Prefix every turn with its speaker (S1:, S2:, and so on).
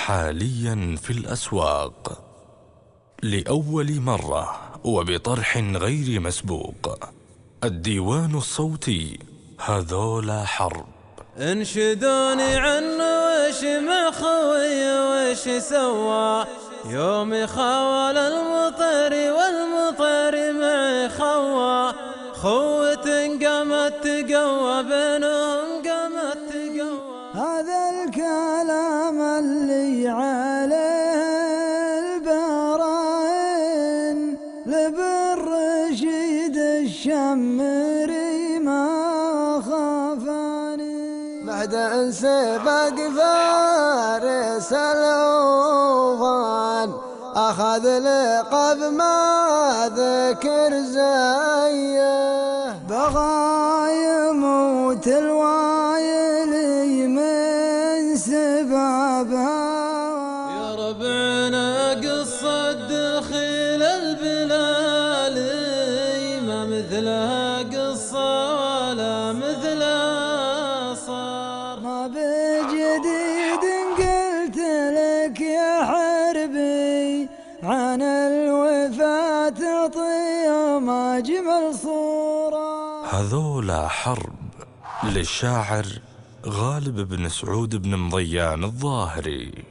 S1: حاليا في الأسواق لأول مرة وبطرح غير مسبوق. الديوان الصوتي هذولا حرب.
S2: انشدوني عنه وش مخوي وش سوى يوم خوال المطر والمطر معي خوى. خوة قامت تقوى بينهم قامت تقوى.
S3: هذا الكلام اللي عليه البراين لبالرشيد الشمري ما خافاني.
S4: بعد ان سبق فارس الأوفان أخذ لقب ما ذكر زيه.
S3: بغى يموت الوايلي من سبابها.
S2: يا ربعنا قصة دخيل البلال ما مثلها قصة ولا مثلها صار.
S3: ما بجديد قلت لك يا حربي عن الوفاة طيب أجمل صورة.
S1: هذولا حرب للشاعر غالب بن سعود بن مضيان الظاهري.